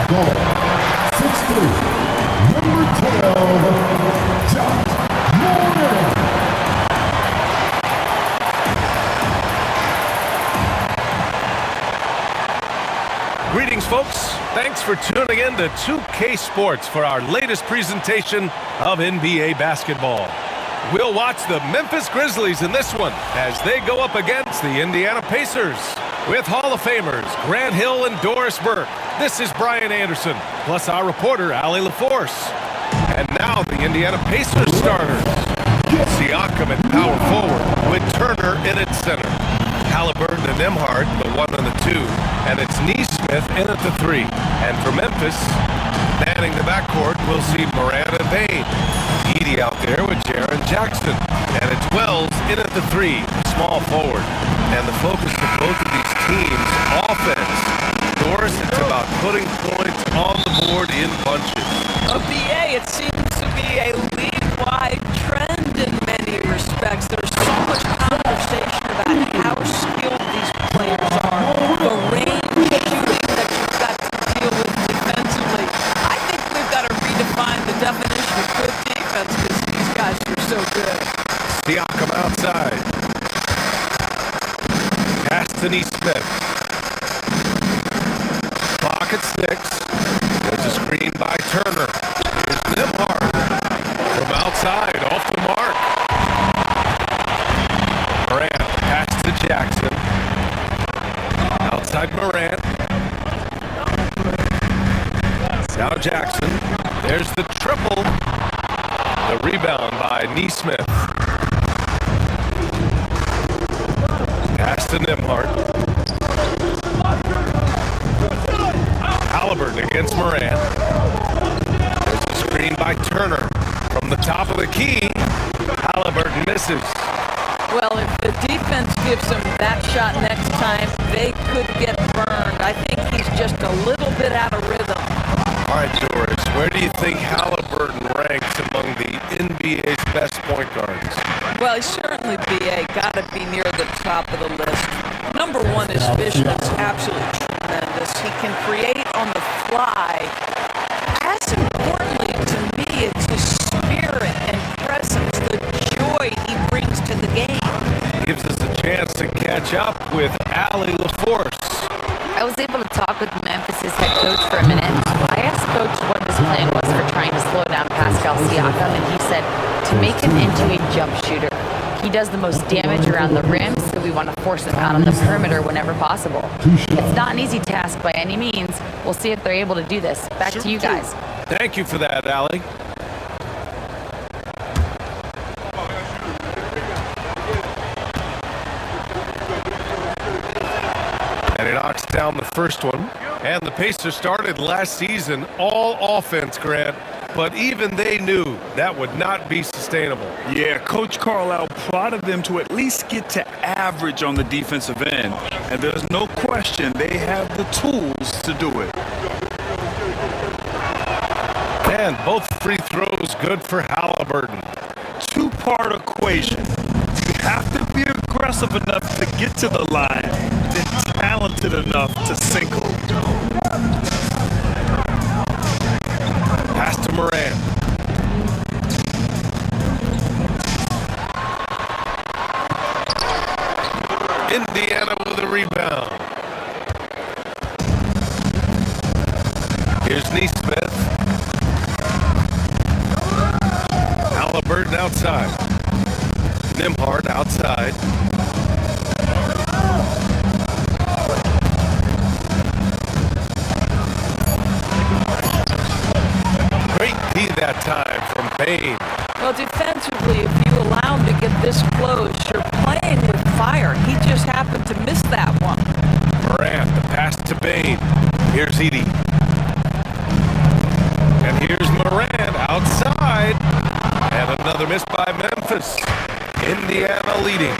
Goal, 6'3", number 12, John Moore. Greetings, folks. Thanks for tuning in to 2K Sports for our latest presentation of NBA basketball. We'll watch the Memphis Grizzlies in this one as they go up against the Indiana Pacers. With Hall of Famers Grant Hill and Doris Burke, this is Brian Anderson, plus our reporter, Allie LaForce. And now the Indiana Pacers starters. Siakam at power forward with Turner in its center. Halliburton and Nembhard, the 1 and the 2. And it's Neesmith in at the 3. And for Memphis, manning the backcourt, we'll see Morant and Payne. Edey out there with Jaren Jackson. And it's Wells in at the 3, small forward. And the focus of both of these teams, offense. Doris, it's about putting points on the board in bunches. A BA, it seems to be a league-wide trend in many respects. There's so much conversation about how skilled these players are, the range shooting that you've got to deal with defensively. I think we've got to redefine the definition of good defense because these guys are so good. Siakam outside. Pass to Neesmith. Clock at 6. There's a screen by Turner. Here's Nembhard. From outside, off the mark. Morant, pass to Jackson. Outside Morant. Now Jackson. There's the triple. The rebound by Neesmith. Pass to Nembhard. Halliburton against Morant. There's a screen by Turner. From the top of the key, Halliburton misses. Well, if the defense gives them that shot next time, they could get burned. I think he's just a little bit out of rhythm. All right, Doris, where do you think Halliburton ranks among the NBA's best point guards? Well, he's certainly BA, got to be near the top of the list. Number 1, his vision is absolutely tremendous. He can create on the fly. As importantly to me, it's his spirit and presence, the joy he brings to the game. Gives us a chance to catch up with Allie LaForce. I was able to talk with Memphis's head coach for a minute. I asked Coach what his plan was for trying to slow down Pascal Siakam, and he said to make him into a jump shooter. He does the most damage around the rim, so we want to force him out on the perimeter whenever possible. It's not an easy task by any means. We'll see if they're able to do this. Back to you guys. Thank you for that, Allie. And he knocks down the first one. And the Pacers started last season all offense, Grant. But even they knew that would not be sustainable. Yeah, Coach Carlisle prodded them to at least get to average on the defensive end. And there's no question they have the tools to do it. And both free throws good for Halliburton. Two-part equation. You have to be aggressive enough to get to the line, then talented enough to single. Pass to Morant. Indiana with a rebound. Here's Neesmith. Halliburton outside. Nembhard outside. Great D that time from Payne. Well, defensively, if you allow him to get this close, you're playing with fire. He just happened to miss that one. Morant, the pass to Payne. Here's Edey. And here's Morant outside. And another miss by Memphis. Indiana leading.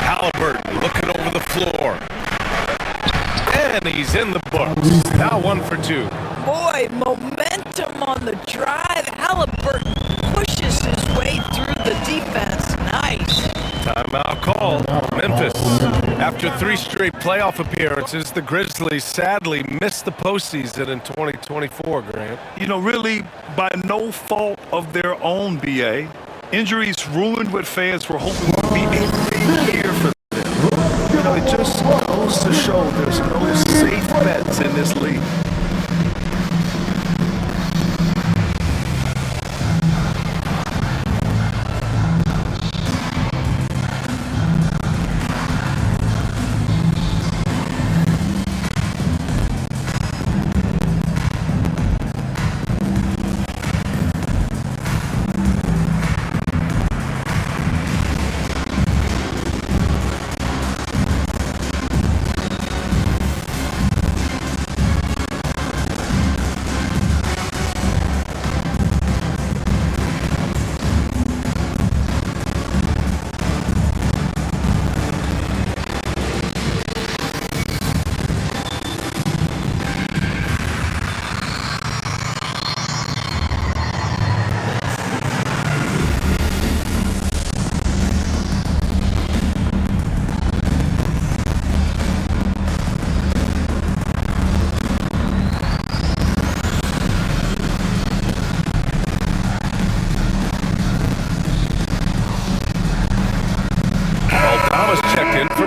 Halliburton looking over the floor. And he's in the books. Now 1 for 2. Boy, momentum on the drive. Halliburton pushes his way through the defense. Nice. Timeout call. Memphis After 3 straight playoff appearances, the Grizzlies sadly missed the postseason in 2024, Grant. You know, really by no fault of their own, BA. Injuries ruined what fans were hoping would be a big year for them. You know, it just goes to show there's no safe bets in this league.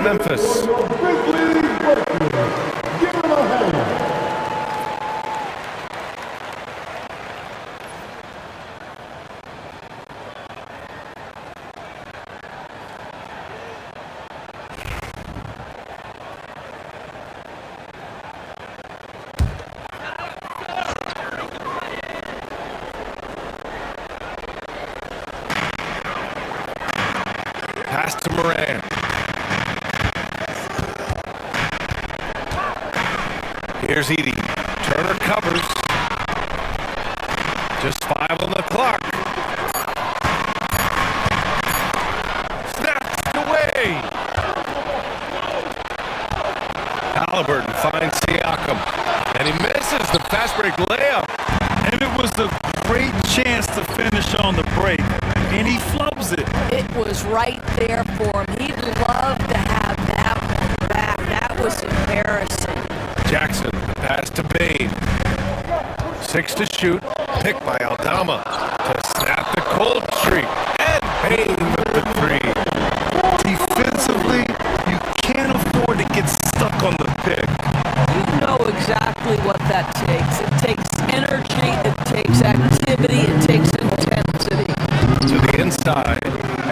Memphis. Pass to Moran. Here's Edie. Turner covers. Just 5 on the clock. Snatched away. Halliburton finds Siakam. And he misses the fast break layup. And it was a great chance to finish on the break. And he flubs it. It was right there for him. He'd love to have that one back. That was embarrassing. Jackson, pass to Bain. 6 to shoot. Pick by Aldama to snap the cold streak. And Bain with the 3. Defensively, you can't afford to get stuck on the pick. You know exactly what that takes. It takes energy, it takes activity, it takes intensity. To the inside.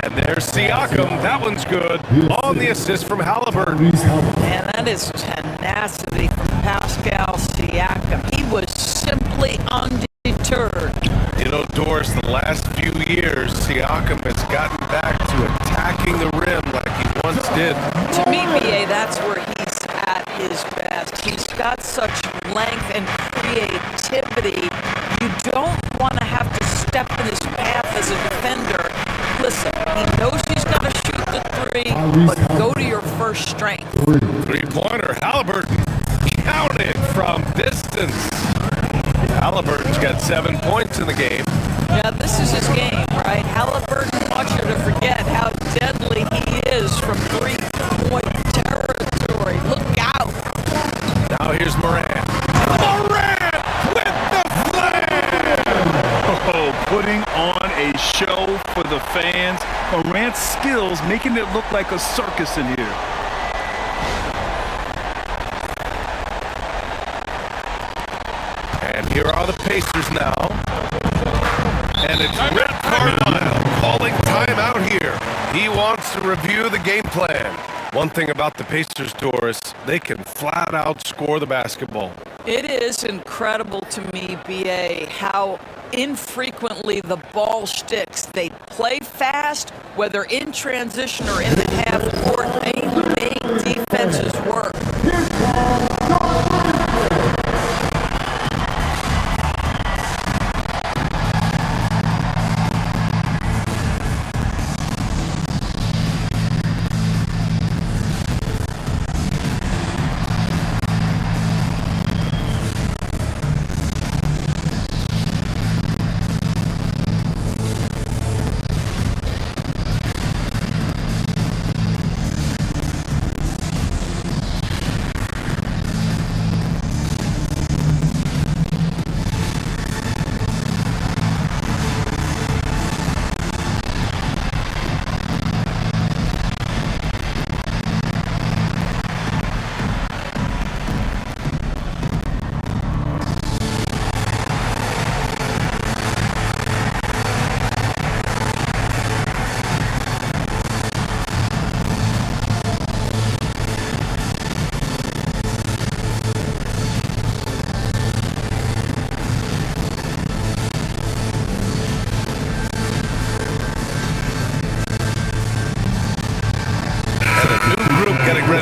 And there's Siakam. That one's good. On the assist from Halliburton. And that is tenacity from Pascal Siakam. He was simply undeterred. You know, Doris, the last few years, Siakam has gotten back to attacking the rim like he once did. To me, BA, that's where he's at his best. He's got such length and creativity. You don't want to have to step in his path as a defender. Listen, he knows he's got to shoot the 3, but go to your first strength. 3-pointer, Halliburton. Counted from distance. Halliburton's got 7 points in the game. Yeah, this is his game, right? Halliburton wants you to forget how deadly he is from 3-point territory. Look out. Now here's Moran. Moran with the slam! Oh, putting on a show for the fans. Morant's skills making it look like a circus in here. And here are the Pacers now. And it's Rick Carlisle calling timeout here. He wants to review the game plan. One thing about the Pacers, Doris, they can flat out score the basketball. It is incredible to me, BA, how infrequently the ball sticks. They play fast, whether in transition or in the half court. They make defenses work.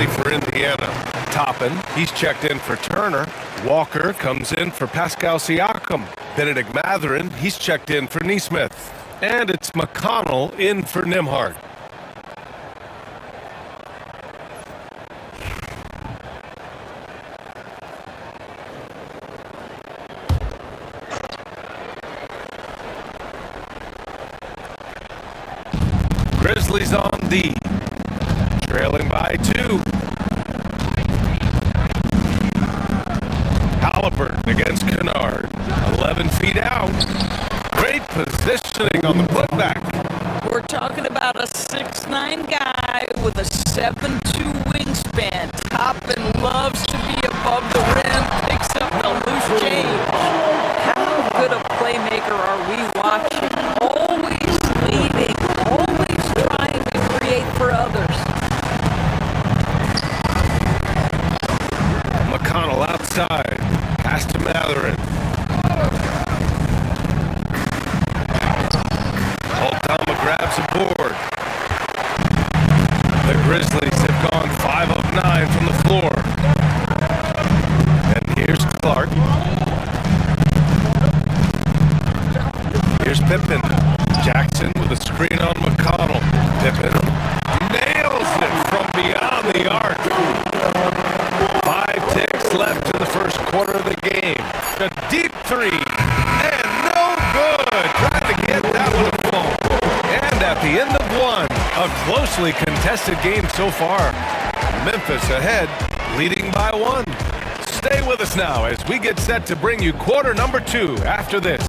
ready for Indiana. Toppin, he's checked in for Turner. Walker comes in for Pascal Siakam. Benedict Mathurin, he's checked in for Neesmith. And it's McConnell in for Nembhard. Grizzlies on D, trailing by 2. Halliburton against Kennard, 11 feet out. Great positioning on the putback. We're talking about a 6'9" guy with a 7'2" wingspan. Toppin loves to be above the rim, picks up the loose change. How good a playmaker are we watching? Always leading, always trying to create for others. McConnell outside, pass to Mathurin. Altama grabs a board. The Grizzlies have gone 5 of 9 from the floor. And here's Clark. Here's Pippen. Jackson with a screen on McConnell. Pippen nails it from beyond the arc. 5 ticks left in the first quarter of the game. A deep 3. And no good. Trying to get that one to fall. And at the end of 1, a closely contested game so far. Memphis ahead, leading by 1. Stay with us now as we get set to bring you quarter number 2 after this.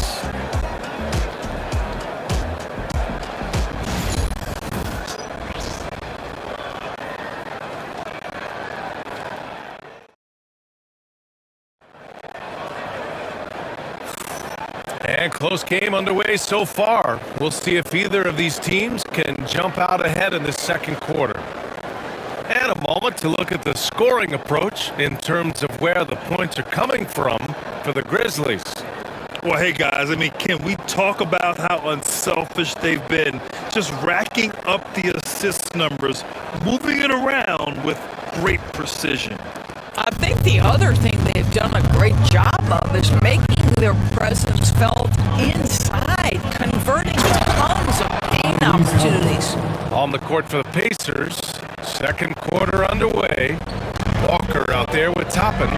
And close game underway so far. We'll see if either of these teams can jump out ahead in this second quarter. And a moment to look at the scoring approach in terms of where the points are coming from for the Grizzlies. Well, hey, guys, I mean, can we talk about how unselfish they've been? Just racking up the assist numbers, moving it around with great precision. I think the other thing they've done a great job of is making their presence felt inside, converting tons of paint opportunities. On the court for the Pacers, second quarter underway. Walker out there with Toppin.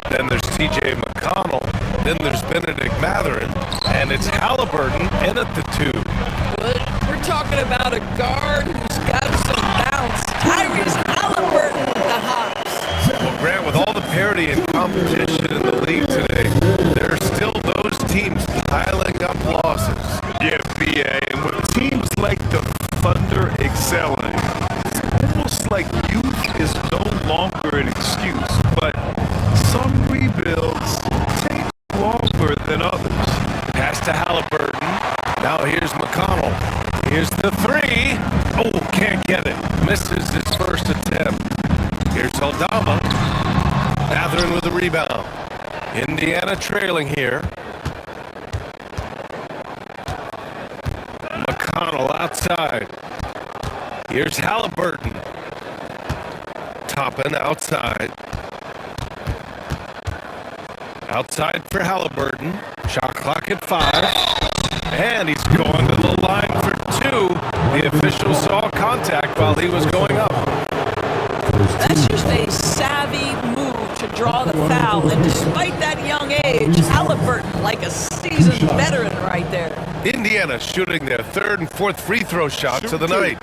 Then there's TJ McConnell. Then there's Benedict Mathurin. And it's Halliburton in at the 2. But we're talking about a guard who's got some bounce. Tyrese Halliburton with the hops. Well, Grant, with all the parity and competition in the league today, there are still those teams piling up losses. Yeah, BA, and with teams like the Thunder excelling, it's almost like youth is no longer an excuse, but some rebuilds take longer than others. Pass to Halliburton. Now here's McConnell. Here's the 3. Oh, can't get it. Misses his first attempt. Here's Aldama. Mathurin with the rebound. Indiana trailing here. McConnell outside. Here's Halliburton. Toppin outside. Outside for Halliburton. Shot clock at 5. And he's going to the line for 2. The official saw contact while he was going up. That's just a savvy move to draw the foul. And despite that young age, Halliburton like a seasoned veteran right there. Indiana shooting their 3rd and 4th free throw shots of the night.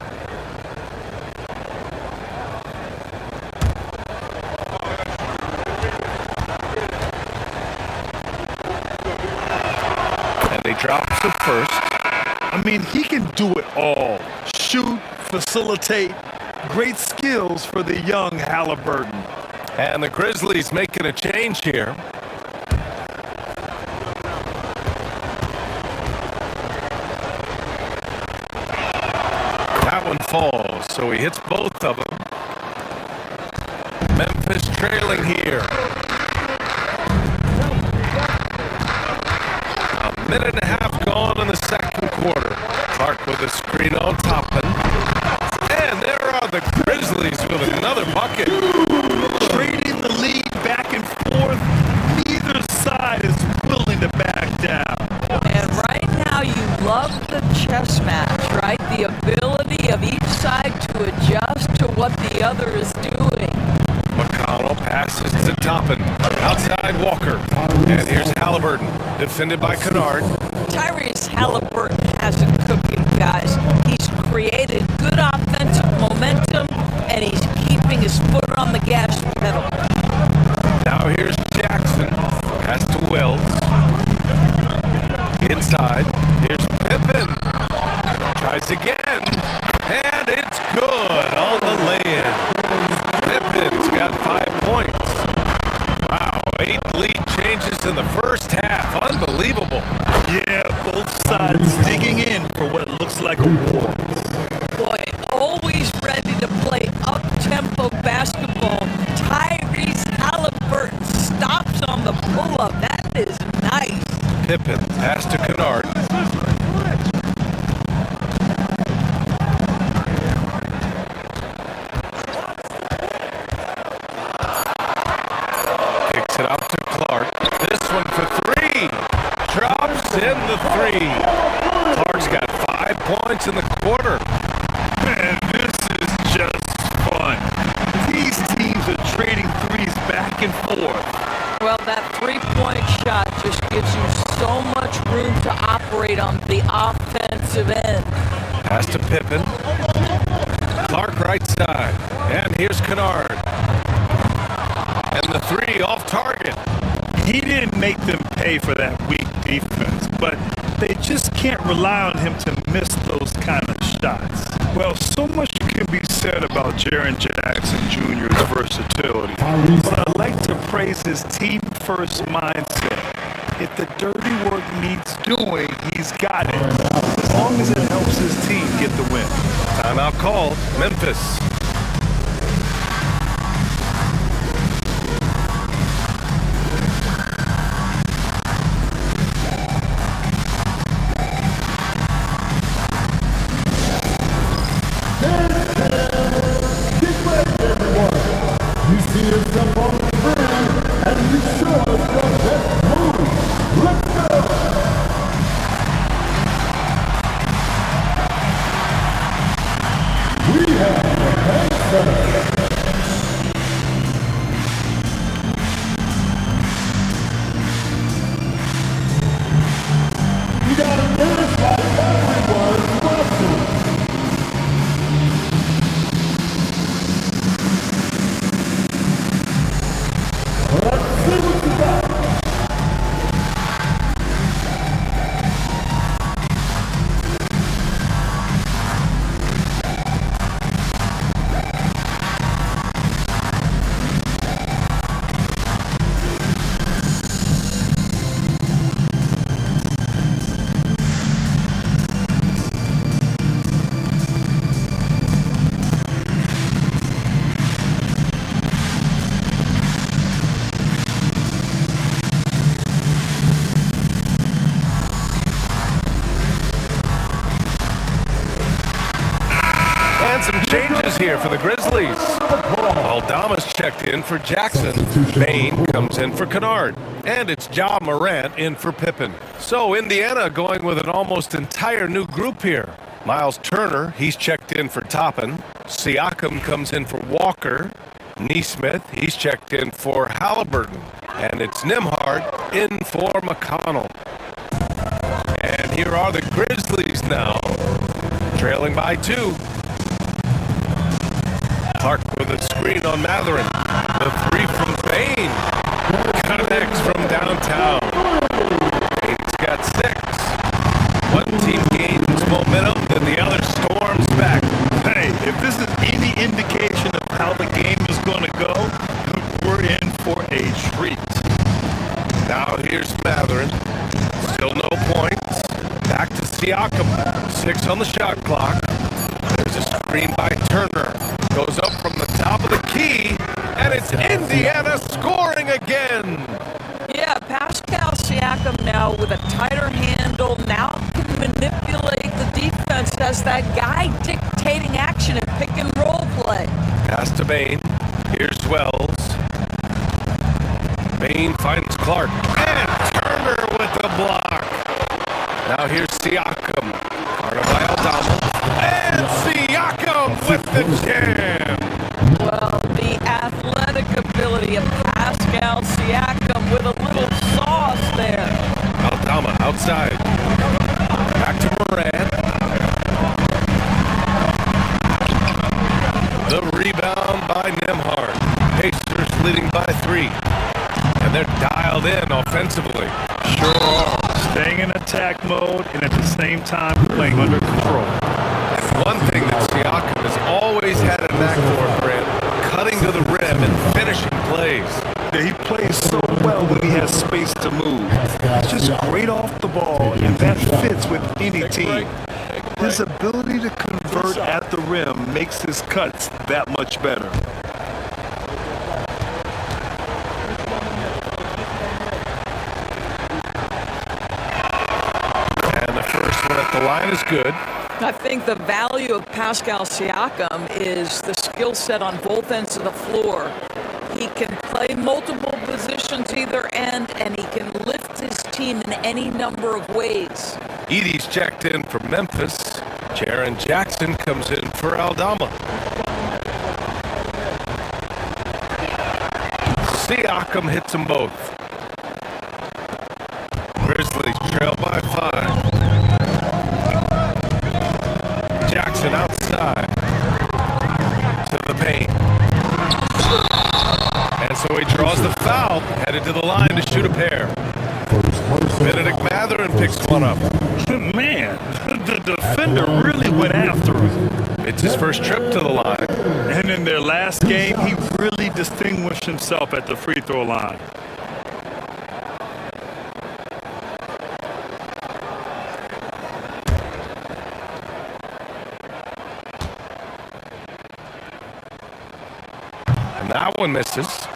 And they drop the first. I mean, he can do it all. Shoot, facilitate, great skills for the young Halliburton. And the Grizzlies making a change here. That one falls, so he hits both of them. Memphis trailing here. A minute and a half gone in the second quarter. Clark with a screen on Toppin. And there are the Grizzlies Grizzlies with another bucket. Trading the lead back and forth. Neither side is willing to back down. And right now you love the chess match, right? The ability of each side to adjust to what the other is doing. McConnell passes to Toppin. Outside Walker. And here's Halliburton, defended by Kennard. Tyrese Halliburton has it cooking, guys. He's created good offensive momentum, and he's keeping his foot on the gas pedal. Now here's Jackson. Pass to Wells. Inside. Here's Pippen. Tries again. And it's good on the lay-in. Pippen's got 5 points. Wow, 8 lead changes in the first half. Unbelievable. Yeah, both sides digging in for what looks like a war. Boy, always ready to play up-tempo basketball. Tyrese Halliburton stops on the pull-up. That is nice. Pippen pass to Kennard. Kicks it out to Clark. This one for 3. Drops in the 3. Clark's got 5 points in the quarter. Man, this is just fun. These teams are trading threes back and forth. Well, that three-point shot just gives you so much room to operate on the offensive end. Pass to Pippen. Clark right side. And here's Kennard. And the 3 off target. He didn't make them pay for that weak defense, but they just can't rely on him to miss those kind of shots. Well, so much can be said about Jaren Jackson Jr.'s versatility, but I like to praise his team-first mindset. If the dirty work needs doing, he's got it, as long as it helps his team get the win. Timeout called. Memphis. You see yourself on the screen, and you show us your best move. Let's go! We have the answer. You got a finish like everyone's Russell. Let's see what you got. And some changes here for the Grizzlies. Aldama's checked in for Jackson. Bain comes in for Kennard. And it's Ja Morant in for Pippen. So Indiana going with an almost entire new group here. Miles Turner, he's checked in for Toppin. Siakam comes in for Walker. Neesmith, he's checked in for Halliburton. And it's Nembhard in for McConnell. And here are the Grizzlies now, trailing by 2. Clark with a screen on Matherin. The 3 from Bain. Connects from downtown. Bain's got 6. One team gains momentum, then the other storms back. Hey, if this is any indication of how the game is going to go, we're in for a treat. Now here's Matherin. Still no points. Back to Siakam. 6 on the shot clock. There's a screen by Turner. Goes up from the top of the key. And it's Indiana scoring again. Yeah, Pascal Siakam now with a tighter handle, now can manipulate the defense as that guy dictating action and pick and roll play. Pass to Bain. Here's Wells. Bain finds Clark. And Turner with the block. Now here's Siakam. Guarded by Aldama. And Siakam with the jam. Well, the athletic ability of Pascal Siakam with a little sauce there. Aldama outside. Back to Morant. The rebound by Nembhard. Pacers leading by 3. And they're dialed in offensively. Sure are. Staying in attack mode and at the same time playing under control. And one thing that Siakam has always had a knack for, Grant, cutting to the rim and finishing plays. Yeah, he plays so well when he has space to move. He's just great off the ball, and that fits with any team. His ability to convert at the rim makes his cuts that much better. And the first one at the line is good. I think the value of Pascal Siakam is the skill set on both ends of the floor. He can play multiple positions either end, and he can lift his team in any number of ways. Edey's checked in for Memphis. Jaren Jackson comes in for Aldama. Siakam hits them both. Grizzlies trail by 5. Jackson outside to the paint. And so he draws the foul, headed to the line to shoot a pair. Benedict Mathurin picks one up. Man, the defender really went after him. It's his first trip to the line. And in their last game, he really distinguished himself at the free throw line. And that one misses.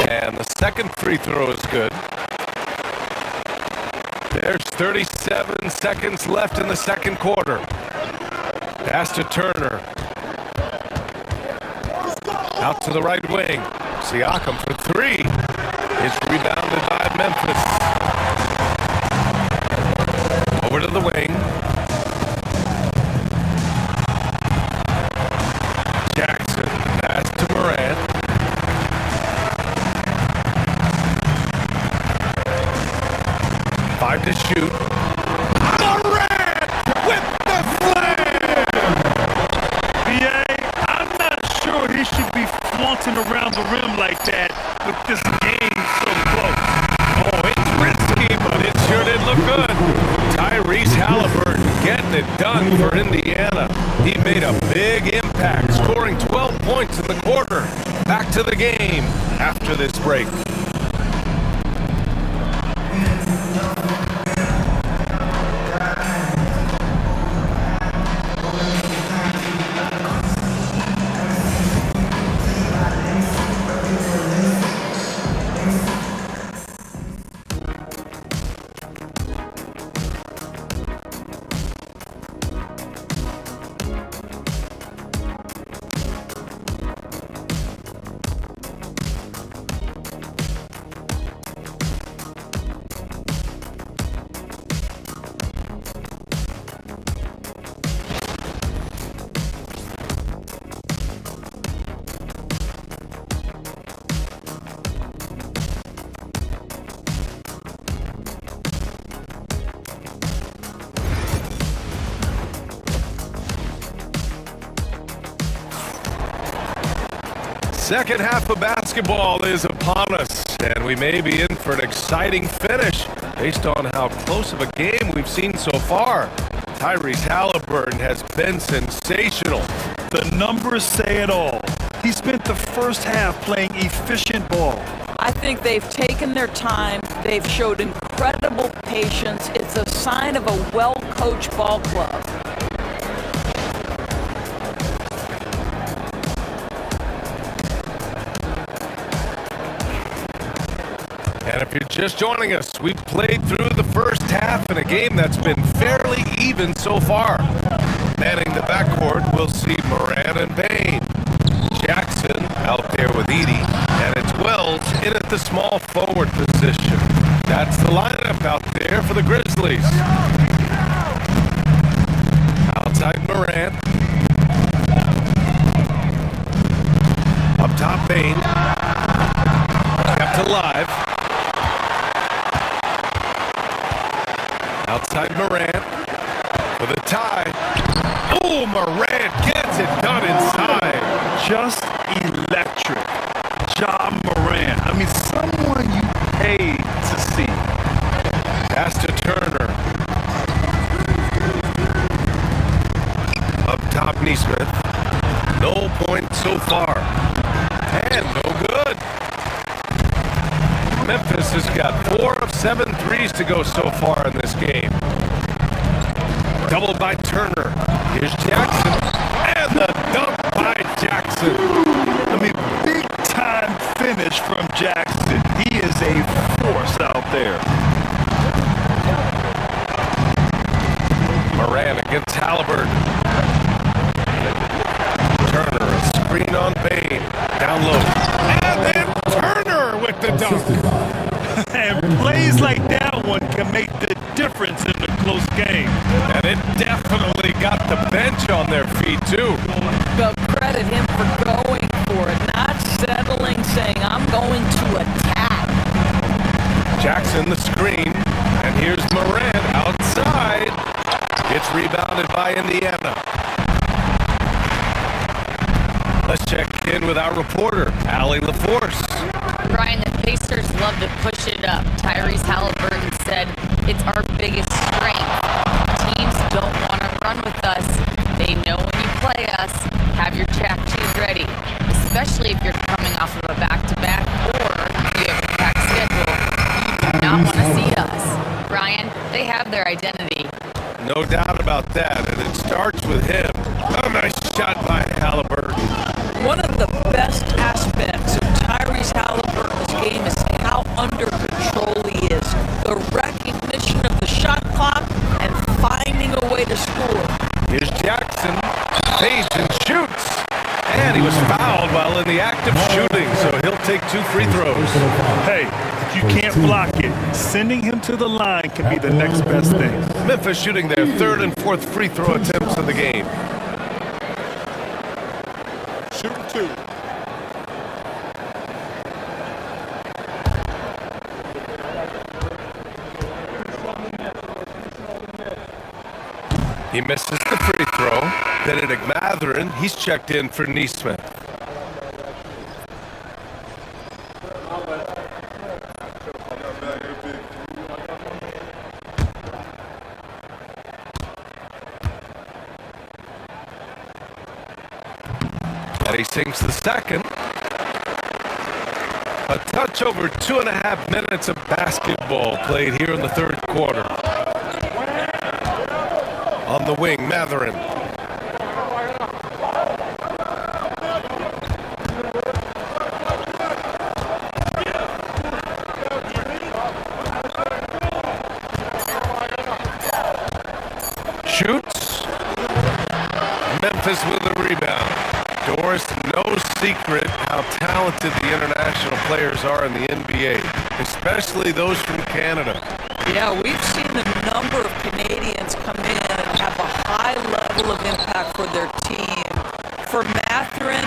And the second free throw is good. There's 37 seconds left in the second quarter. Pass to Turner. Out to the right wing. Siakam for 3. It's rebounded by Memphis. Over to the wing. Jackson. Pass to Morant. Five to shoot. Morant with the slam! BA, I'm not sure he should be flaunting around the rim like that with this game so close. Oh, it's risky, but it sure did look good. Tyrese Halliburton getting it done for Indiana. He made a big impact, scoring 12 points in the quarter. Back to the game after this break. Second half of basketball is upon us, and we may be in for an exciting finish based on how close of a game we've seen so far. Tyrese Halliburton has been sensational. The numbers say it all. He spent the first half playing efficient ball. I think they've taken their time. They've showed incredible patience. It's a sign of a well-coached ball club. And if you're just joining us, we've played through the first half in a game that's been fairly even so far. Manning the backcourt, we'll see Moran and Bain. Jackson out there with Edie, and it's Wells in at the small forward position. That's the lineup out there for the Grizzlies. Outside Moran. Up top Bain. Kept alive. Outside Moran for the tie. Oh, Moran gets it done inside. Just electric. Ja Moran. I mean, someone you paid to see. Pass to Turner. Up top Neesmith. No points so far. And no good. Memphis has got 4 of 7 threes to go so far in this game. Doubled by Turner. Here's Jackson. And the dunk by Jackson. I mean, big time finish from Jackson. He is a force out there. Moran against Halliburton. Turner, a screen on Bain. Down low. And then Turner with the dunk. And plays like that one can make the difference in a close game. And it definitely got the bench on their feet, too. But credit him for going for it, not settling, saying, I'm going to attack. Jackson the screen. And here's Moran outside. Gets rebounded by Indiana. Let's check in with our reporter, Allie LaForce. Brian, the Pacers love to push it up. Tyrese Halliburton said it's our biggest strength. Teams don't want to run with us. They know when you play us, have your track shoes ready, especially if you're coming off of a back-to-back or you have a packed schedule. You do not want to see us. Brian, they have their identity. No doubt about that, and it starts with him. A nice shot by Halliburton. One of the best aspects of Tyrese Halliburton's game is how under control he is. The recognition of the shot clock and finding a way to score. Here's Jackson. Fades and shoots. And he was fouled while in the act of shooting, so he'll take 2 free throws. Hey, if you can't block it, sending him to the line can be the next best thing. Memphis shooting their 3rd and 4th free throw attempts of the game. Shooting 2. He misses the free throw. Benedict Mathurin, he's checked in for Neesmith. And he sinks the second. A touch over 2.5 minutes of basketball played here in the 3rd quarter. On the wing, Mathurin. Shoots. Memphis with the rebound. Doris, no secret how talented the international players are in the NBA, especially those from Canada. Yeah, we've seen a number of Canadians come in and have a high level of impact for their team. For Mathurin,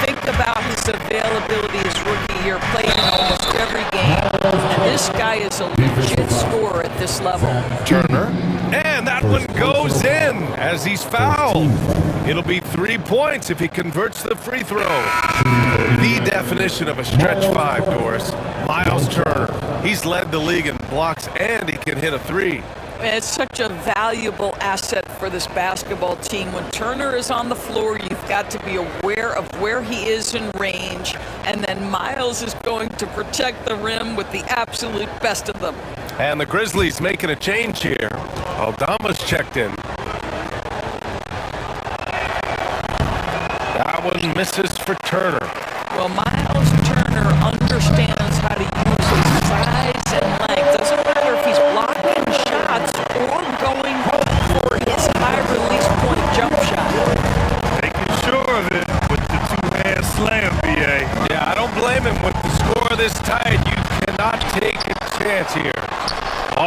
think about his availability his rookie year, playing in almost every game. And this guy is a legit scorer at this level. Turner, and that one goes in as he's fouled. It'll be 3 points if he converts the free throw. The definition of a stretch 5, Doris. Miles Turner. He's led the league in blocks, and he can hit a 3. It's such a valuable asset for this basketball team. When Turner is on the floor, you've got to be aware of where he is in range, and then Miles is going to protect the rim with the absolute best of them. And the Grizzlies making a change here. Aldama's checked in. That one misses for Turner. Well, Miles Turner understands how to use his size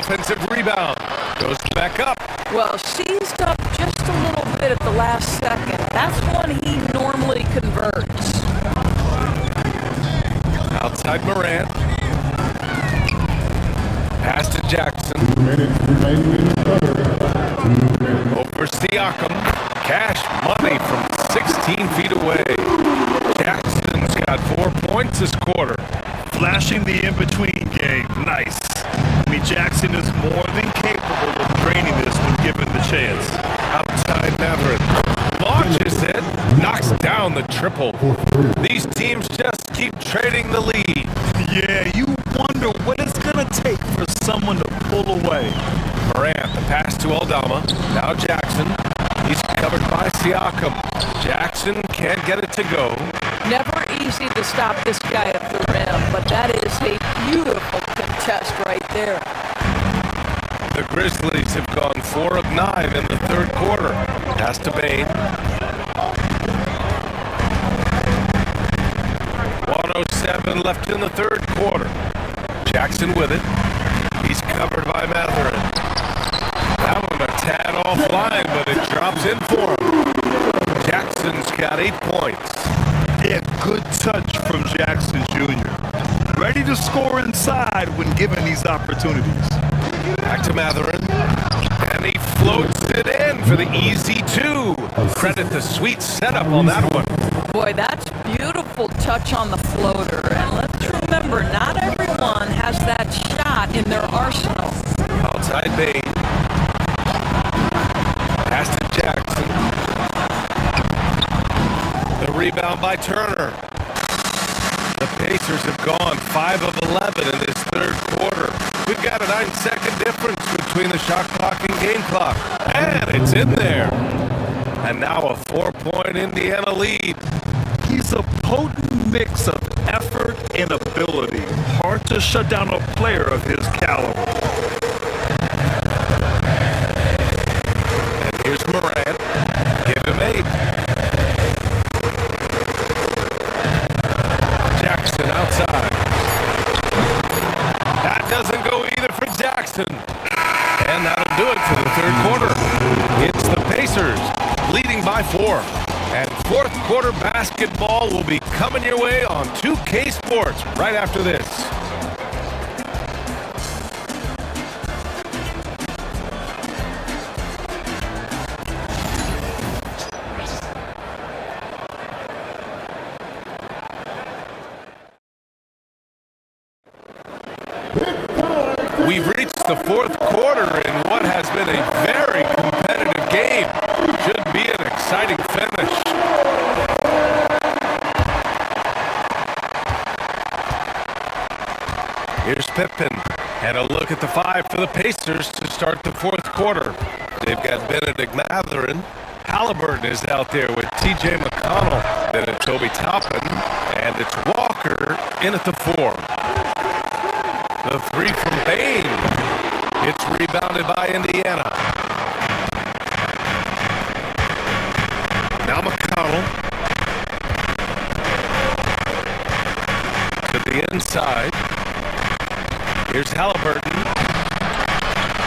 offensive rebound. Goes back up. Well, seized up just a little bit at the last second. That's when he normally converts. Outside Morant. Pass to Jackson. 2 minutes remaining in the third. Over Siakam. Cash money from 16 feet away. Jackson's got 4 points this quarter. Flashing the in-between game. Nice. I mean, Jackson is more than capable of draining this when given the chance. Outside Matherin. Launches it. Knocks down the triple. These teams just keep trading the lead. Yeah, you wonder what it's going to take for someone to pull away. Morant, the pass to Aldama. Now Jackson. He's covered by Siakam. Jackson can't get it to go. Never easy to stop this guy at the rim, but that is a beautiful contest right there. The Grizzlies have gone 4 of 9 in the third quarter. Pass to Bane. 1:07 left in the third quarter. Jackson with it. He's covered by Matherin. That one a tad offline, but it drops in for him. Jackson's got 8 points. Yeah, good touch from Jackson Jr. Ready to score inside when given these opportunities. Back to Matherin. And he floats it in for the easy 2. Credit the sweet setup on that one. Boy, that's beautiful touch on the floater. And let's remember, not everyone has that shot in their arsenal. Outside Bane. Pass to Jackson. The rebound by Turner. The Pacers have gone 5 of 11 in this third quarter. We've got a 9-second difference between the shot clock and game clock. And it's in there. And now a 4-point Indiana lead. He's a potent mix of effort and ability. Hard to shut down a player of his caliber. And here's Morant. Give him 8. Jackson outside. That doesn't go either for Jackson. And that'll do it for the third quarter. It's the Pacers leading by 4. And fourth quarter basketball will be coming your way on 2K Sports right after this. We've reached the fourth quarter in what has been a very competitive game. Should be an exciting finish. Here's Pippen. And a look at the 5 for the Pacers to start the fourth quarter. They've got Benedict Matherin. Halliburton is out there with TJ McConnell. Then it's Toby Toppin. And it's Walker in at the 4. The 3 from Bane. It's rebounded by Indiana. Now McConnell. To the inside. Here's Halliburton.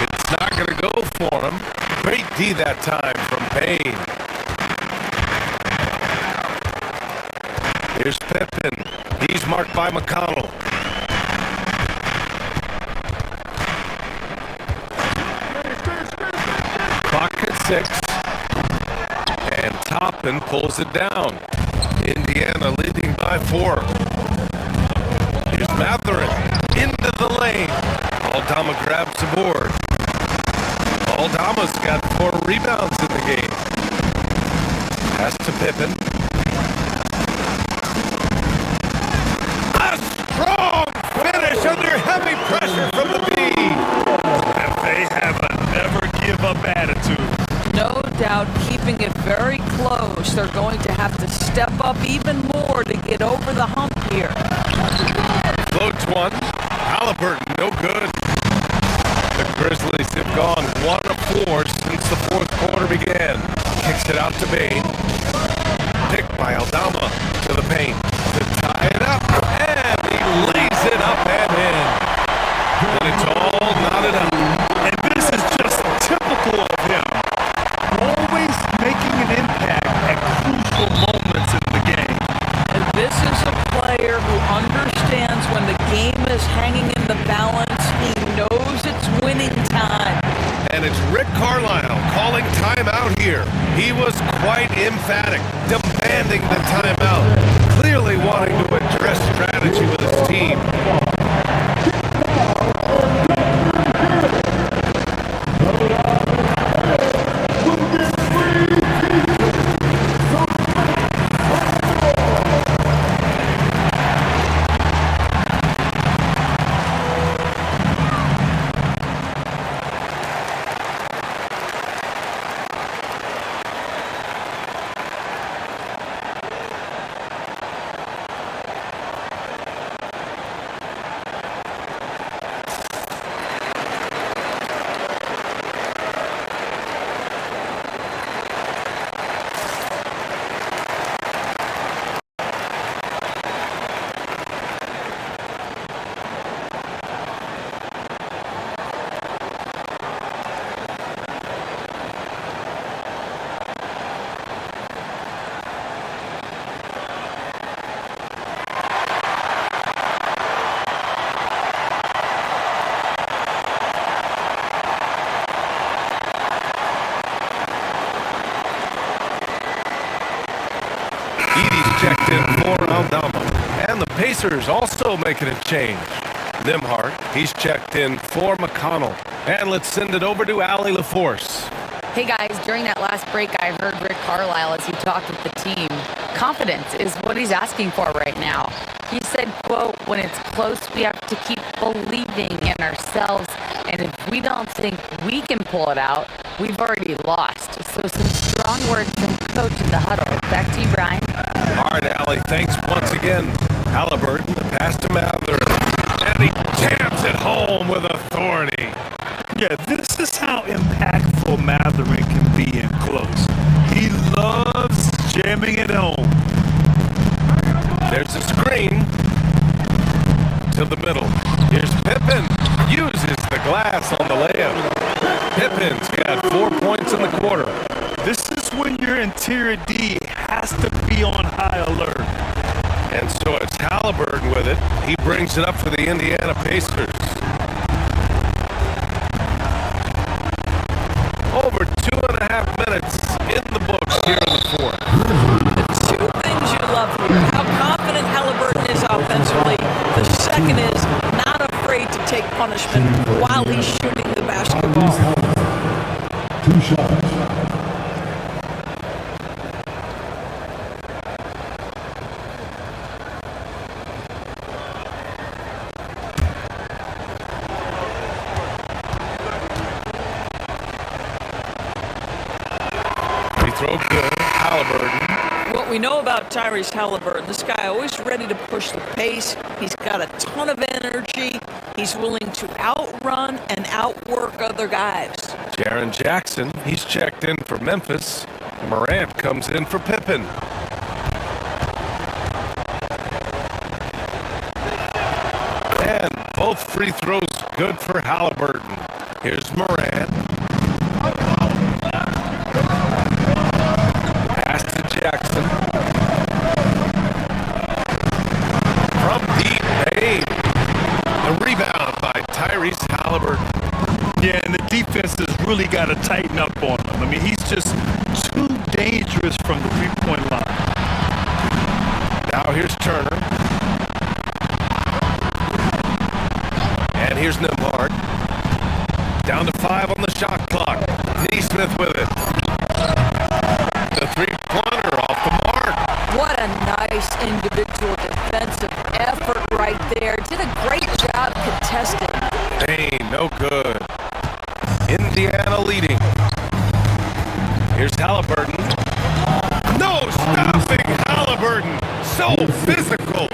It's not going to go for him. Great D that time from Bane. Here's Pippen. He's marked by McConnell. Clock at 6. And Toppin pulls it down. Indiana leading by 4. Here's Matherin. Into the lane. Aldama grabs the board. Aldama's got 4 rebounds in the game. Pass to Pippen. A strong finish under heavy pressure from the B. And they have a never give up attitude. No doubt keeping it very close. They're going to have to step up even more to get over the hump here. Floats one. Halliburton, no good. The Grizzlies have gone 1 of 4 since the fourth quarter began. Kicks it out to Bane. Picked by Aldama to the paint. To tie it up. And he lays it up and in. And it's all knotted up. And it's Rick Carlisle calling timeout here. He was quite emphatic, demanding the timeout, clearly wanting to address strategy with his team. Checked in for Aldama. And the Pacers also making a change. Nimhart, he's checked in for McConnell. And let's send it over to Allie LaForce. Hey guys, during that last break, I heard Rick Carlisle as he talked with the team. Confidence is what he's asking for right now. He said, quote, when it's close, we have to keep believing in ourselves. And if we don't think we can pull it out, we've already lost. So some strong words from coach in the huddle. Back to you, Brian. All right, Allie, thanks once again. Halliburton, the pass to Mather, and he jams it home with authority. Yeah, this is how impactful Matherin can be in close. He loves jamming it home. There's a screen to the middle. Here's Pippen. Uses the glass on the layup. Pippin's got 4 points in the quarter. This is when your interior D has to be on high alert. And so it's Halliburton with it. He brings it up for the Indiana Pacers. Over 2.5 minutes in the books here in the fourth. The two things you love here, how confident Halliburton is offensively. The second is not afraid to take punishment while he's shooting the basketball. 2 shots. Throw good, Halliburton. What we know about Tyrese Halliburton, this guy always ready to push the pace. He's got a ton of energy. He's willing to outrun and outwork other guys. Jaren Jackson, he's checked in for Memphis. Morant comes in for Pippen. And both free throws good for Halliburton. Here's Morant. Pass to Jackson. From deep, made. The rebound by Tyrese Halliburton. Yeah, and the defense has really got to tighten up on him. I mean, he's just too dangerous from the three-point line. Now here's Turner. And here's Nimhart. Down to 5 on the shot clock. Neesmith with it. The three-pointer off the mark. What a nice individual defensive effort right there. Did a great job contesting. Dane, no good. Indiana leading. Here's Halliburton. No stopping Halliburton. So physical.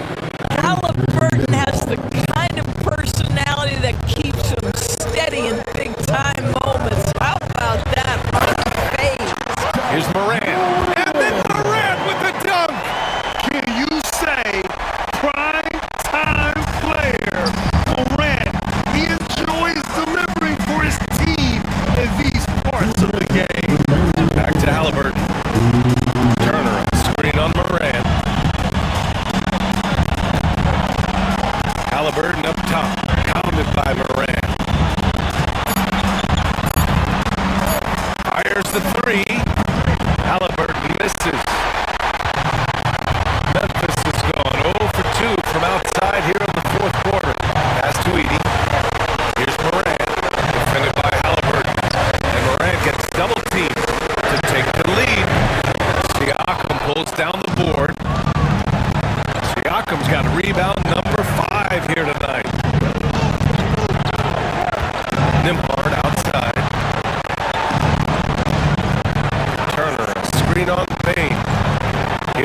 Halliburton has the kind of personality that keeps him steady in big-time moments. How about that? Unfazed. Here's Morant. And then Morant with the dunk. Can you say prime time player Morant? He enjoys delivering for his team in these parts of the game. Back to Halliburton.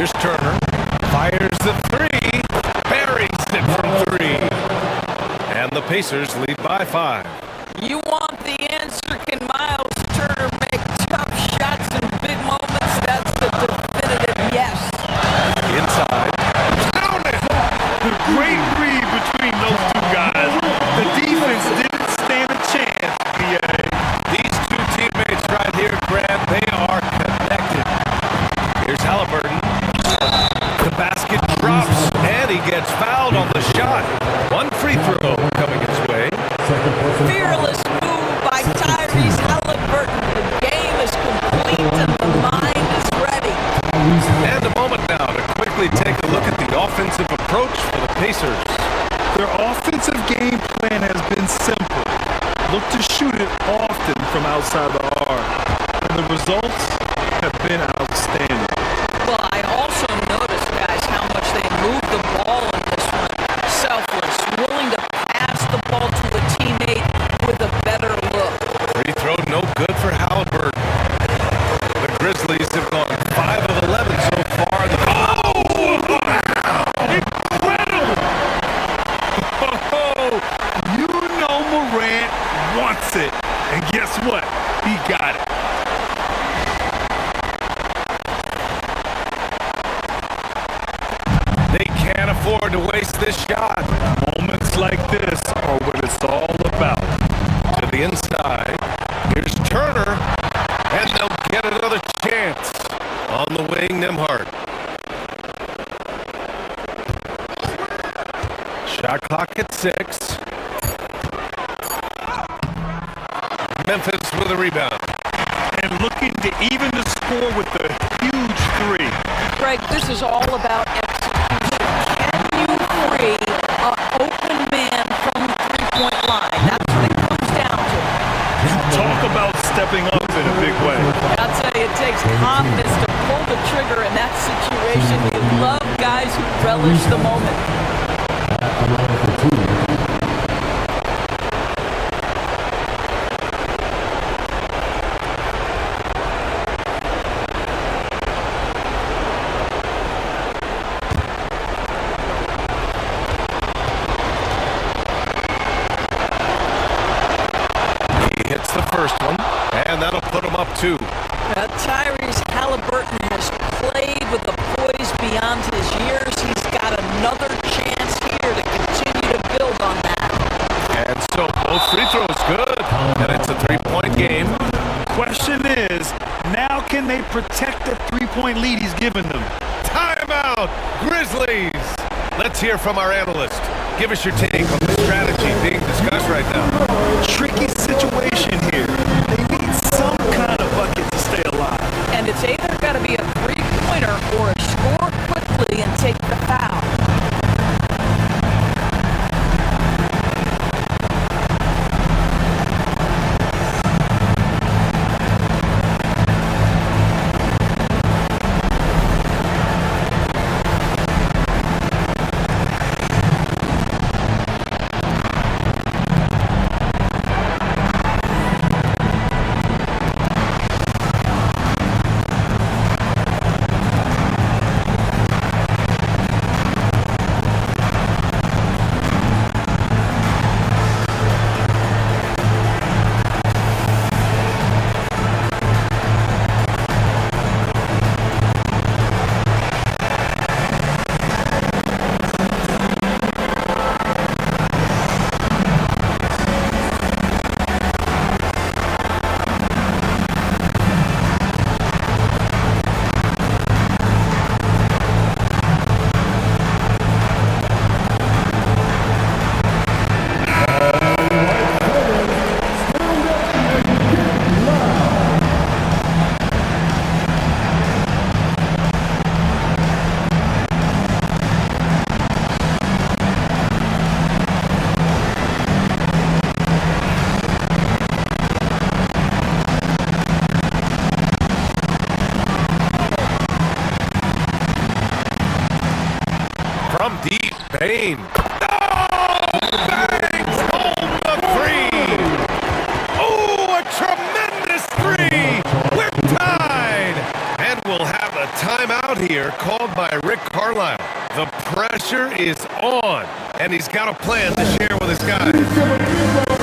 Here's Turner. Fires the three. Buries it from three. And the Pacers lead by 5. You want the answer? Can Miles Turner make tough shots in big moments? That's the definitive yes. Inside. Down it! The great read between those two guys. The defense didn't stand a chance, BA. These two teammates right here, Grant, they are connected. Here's Halliburton. The basket drops, and he gets fouled on the shot. One free throw coming his way. Fearless move by Tyrese Halliburton. The game is complete and the mind is ready. And a moment now to quickly take a look at the offensive approach for the Pacers. Their offensive game plan has been simple. Look to shoot it often from outside the arc. And the results have been outstanding. Well, I also noticed, guys, how much they move the ball in this one. Selfless, willing to pass the ball to a teammate with a better look. Free throw no good for Halliburton. The Grizzlies have gone 5 of 11 so far. Incredible! Oh, you know Morant wants it. And guess what? He got it. They can't afford to waste this shot. Moments like this are what it's all about. To the inside. Here's Turner. And they'll get another chance on the wing, Nembhard. Shot clock at 6. Memphis with a rebound. And looking to even the score with a huge 3. Greg, this is all about execution. Can you free an open man from the three-point line? That's what it comes down to. Talk about stepping up in a big way. I'll tell you, it takes confidence to pull the trigger in that situation. You love guys who relish the moment. Hits the first one, and that'll put him up 2. Tyrese Halliburton has played with a poise beyond his years. He's got another chance here to continue to build on that. And so both free throws good, and it's a 3-point game. Question is, now can they protect the 3-point lead he's given them? Timeout, Grizzlies! Let's hear from our analyst. Give us your take on the strategy being discussed right now. Tricky situation here. They need some kind of bucket to stay alive. And it's either got to be a three-pointer or score quickly and take the foul. Payne. Oh! Bangs home the 3. Oh, a tremendous 3. We're tied. And we'll have a timeout here called. called by Rick Carlisle. The pressure is on, and he's got a plan to share with his guys.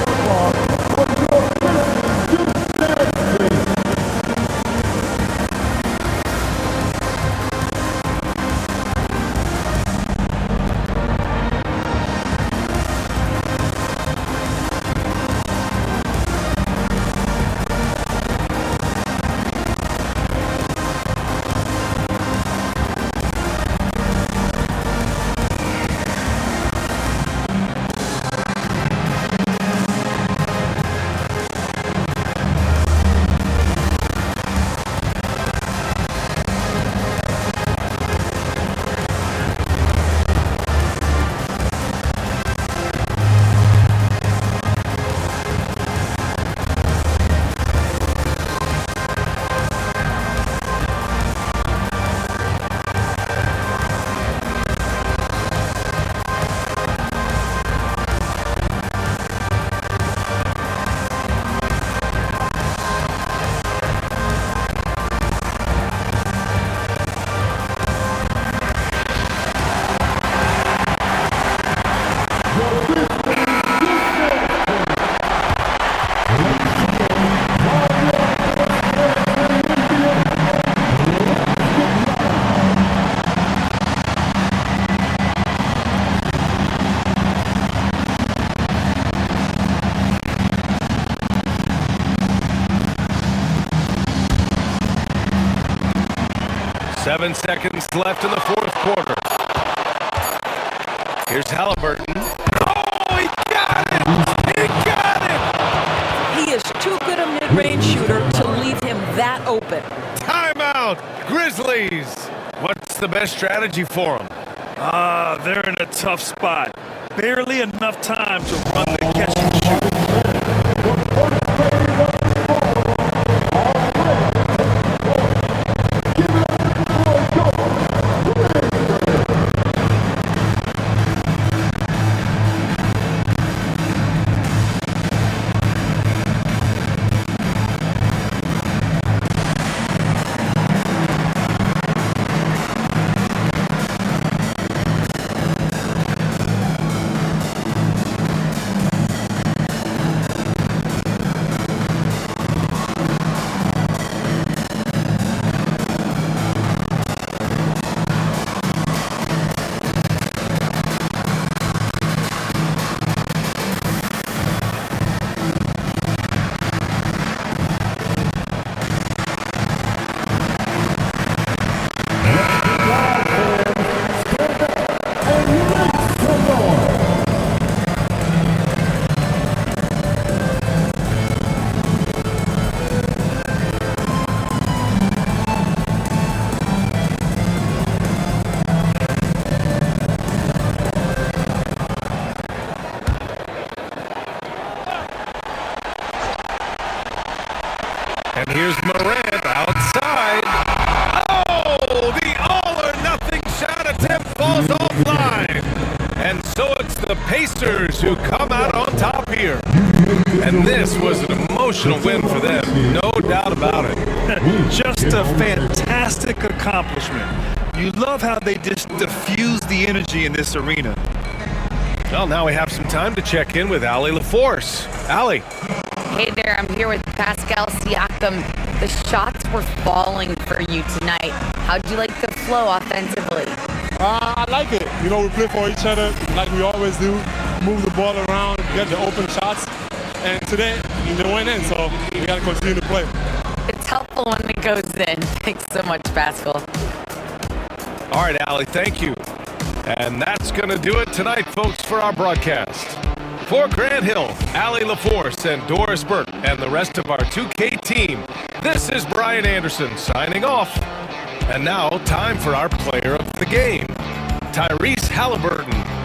Seven seconds left in the fourth quarter. Here's Halliburton. Oh, he got it! He got it! He is too good a mid-range shooter to leave him that open. Timeout, Grizzlies. What's the best strategy for them? They're in a tough spot. Barely enough time to run the catch and shoot. And here's Morant outside. Oh, the all-or-nothing shot attempt falls offline. And so it's the Pacers who come out on top here. And this was an emotional win for them, no doubt about it. Just a fantastic accomplishment. You love how they just diffuse the energy in this arena. Well, now we have some time to check in with Allie LaForce. Allie. Hey there, I'm here with Pascal Siakam. The shots were falling for you tonight. How'd you like the flow offensively? I like it. You know, we play for each other like we always do. Move the ball around, get the open shots. And today, they went in, so we got to continue to play. It's helpful when it goes in. Thanks so much, Pascal. All right, Allie, thank you. And that's going to do it tonight, folks, for our broadcast. For Grant Hill, Allie LaForce, and Doris Burke, and the rest of our 2K team, this is Brian Anderson signing off. And now, time for our player of the game, Tyrese Halliburton.